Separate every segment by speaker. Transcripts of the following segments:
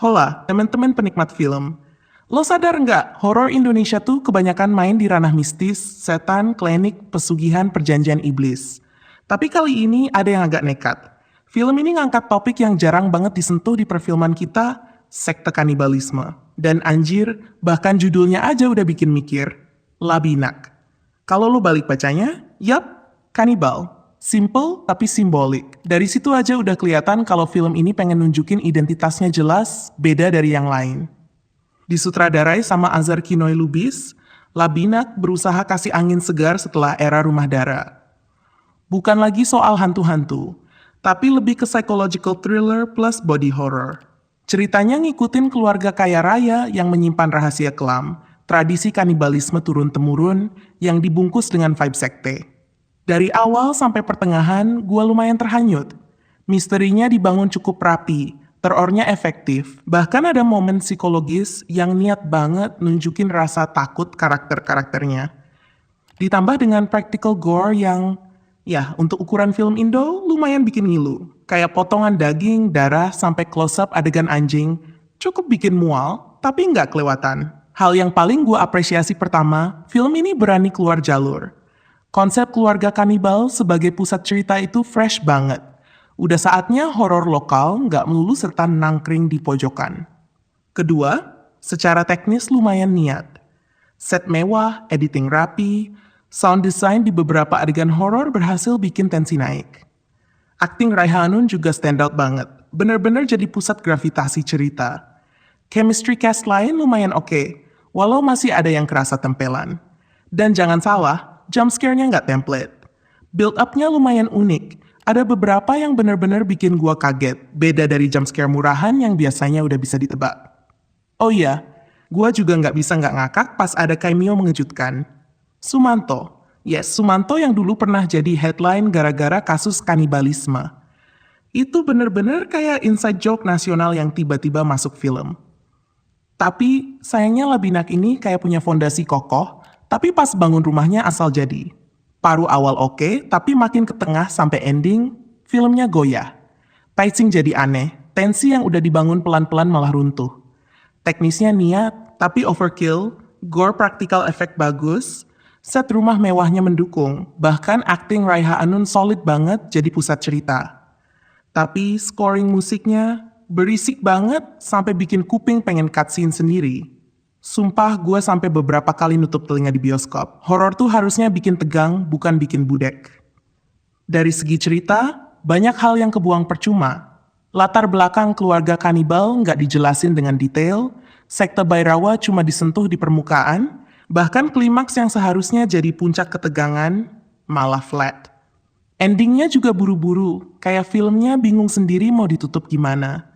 Speaker 1: Hola, teman-teman penikmat film. Lo sadar nggak, horor Indonesia tuh kebanyakan main di ranah mistis, setan, klinik, pesugihan, perjanjian iblis. Tapi kali ini ada yang agak nekat. Film ini ngangkat topik yang jarang banget disentuh di perfilman kita, sekte kanibalisme. Dan anjir, bahkan judulnya aja udah bikin mikir. Labinak. Kalau lo balik bacanya, yap, kanibal. Simple tapi simbolik. Dari situ aja udah kelihatan kalau film ini pengen nunjukin identitasnya jelas, beda dari yang lain. Disutradarai sama Azhar Kinoy Lubis, Labinak berusaha kasih angin segar setelah era Rumah Dara. Bukan lagi soal hantu-hantu, tapi lebih ke psychological thriller plus body horror. Ceritanya ngikutin keluarga kaya raya yang menyimpan rahasia kelam, tradisi kanibalisme turun-temurun yang dibungkus dengan vibe sekte. Dari awal sampai pertengahan, gue lumayan terhanyut. Misterinya dibangun cukup rapi, terornya efektif, bahkan ada momen psikologis yang niat banget nunjukin rasa takut karakter-karakternya. Ditambah dengan practical gore yang, ya untuk ukuran film Indo, lumayan bikin ngilu. Kayak potongan daging, darah, sampai close-up adegan anjing, cukup bikin mual, tapi nggak kelewatan. Hal yang paling gue apresiasi pertama, film ini berani keluar jalur. Konsep keluarga kanibal sebagai pusat cerita itu fresh banget. Udah saatnya horor lokal nggak melulu serta nangkring di pojokan. Kedua, secara teknis lumayan niat. Set mewah, editing rapi, sound design di beberapa adegan horor berhasil bikin tensi naik. Akting Raihanun juga stand out banget. Bener-bener jadi pusat gravitasi cerita. Chemistry cast lain lumayan oke, walau masih ada yang kerasa tempelan. Dan jangan salah, jump scare-nya nggak template. Build up-nya lumayan unik. Ada beberapa yang benar-benar bikin gua kaget, beda dari jump scare murahan yang biasanya udah bisa ditebak. Oh iya, gua juga nggak bisa nggak ngakak pas ada cameo mengejutkan. Sumanto. Yes, Sumanto yang dulu pernah jadi headline gara-gara kasus kanibalisme. Itu bener-bener kayak inside joke nasional yang tiba-tiba masuk film. Tapi sayangnya Labinak ini kayak punya fondasi kokoh, tapi pas bangun rumahnya asal jadi. Paruh awal oke, tapi makin ke tengah sampai ending, filmnya goyah. Pacing jadi aneh, tensi yang udah dibangun pelan-pelan malah runtuh. Teknisnya niat, tapi overkill, gore practical effect bagus, set rumah mewahnya mendukung, bahkan acting Raiha Anun solid banget jadi pusat cerita. Tapi scoring musiknya berisik banget sampai bikin kuping pengen cutscene sendiri. Sumpah gue sampai beberapa kali nutup telinga di bioskop. Horor tuh harusnya bikin tegang, bukan bikin budek. Dari segi cerita, banyak hal yang kebuang percuma. Latar belakang keluarga kanibal nggak dijelasin dengan detail, sekte Bairawa cuma disentuh di permukaan, bahkan klimaks yang seharusnya jadi puncak ketegangan, malah flat. Endingnya juga buru-buru, kayak filmnya bingung sendiri mau ditutup gimana.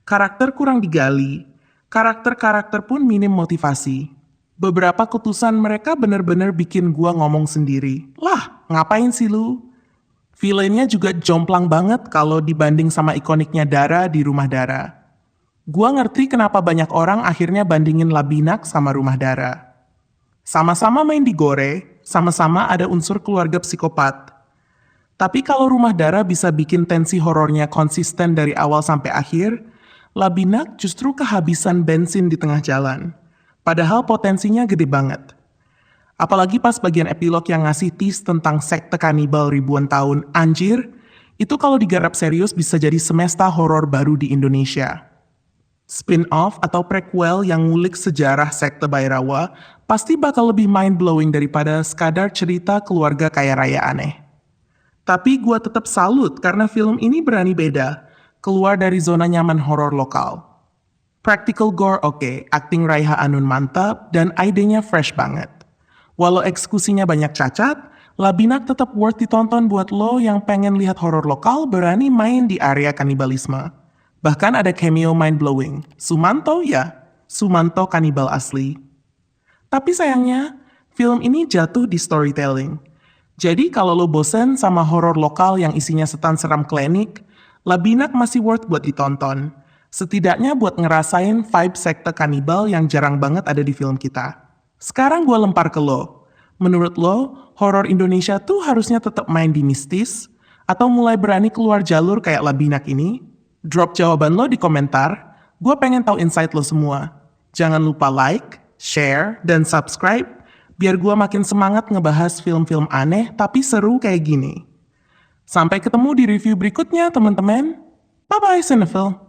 Speaker 1: Karakter kurang digali, karakter-karakter pun minim motivasi. Beberapa keputusan mereka bener-bener bikin gua ngomong sendiri. Lah, ngapain sih lu? Villainnya juga jomplang banget kalau dibanding sama ikoniknya Dara di Rumah Dara. Gua ngerti kenapa banyak orang akhirnya bandingin Labinak sama Rumah Dara. Sama-sama main di gore, sama-sama ada unsur keluarga psikopat. Tapi kalau Rumah Dara bisa bikin tensi horornya konsisten dari awal sampai akhir, Labinak justru kehabisan bensin di tengah jalan. Padahal potensinya gede banget. Apalagi pas bagian epilog yang ngasih tease tentang sekte kanibal ribuan tahun, anjir, itu kalau digarap serius bisa jadi semesta horor baru di Indonesia. Spin-off atau prequel yang ngulik sejarah sekte Bairawa pasti bakal lebih mind-blowing daripada sekadar cerita keluarga kaya raya aneh. Tapi gua tetap salut karena film ini berani beda, keluar dari zona nyaman horor lokal. Practical gore oke, acting Raiha Anun mantap, dan idenya fresh banget. Walau eksekusinya banyak cacat, Labinak tetap worth ditonton buat lo yang pengen lihat horor lokal berani main di area kanibalisme. Bahkan ada cameo mind-blowing. Sumanto ya, Sumanto kanibal asli. Tapi sayangnya, film ini jatuh di storytelling. Jadi kalau lo bosen sama horor lokal yang isinya setan seram klinik, Labinak masih worth buat ditonton. Setidaknya buat ngerasain vibe sekte kanibal yang jarang banget ada di film kita. Sekarang gue lempar ke lo. Menurut lo, horor Indonesia tuh harusnya tetap main di mistis? Atau mulai berani keluar jalur kayak Labinak ini? Drop jawaban lo di komentar. Gue pengen tahu insight lo semua. Jangan lupa like, share, dan subscribe biar gue makin semangat ngebahas film-film aneh tapi seru kayak gini. Sampai ketemu di review berikutnya, teman-teman. Bye-bye, Cinephile.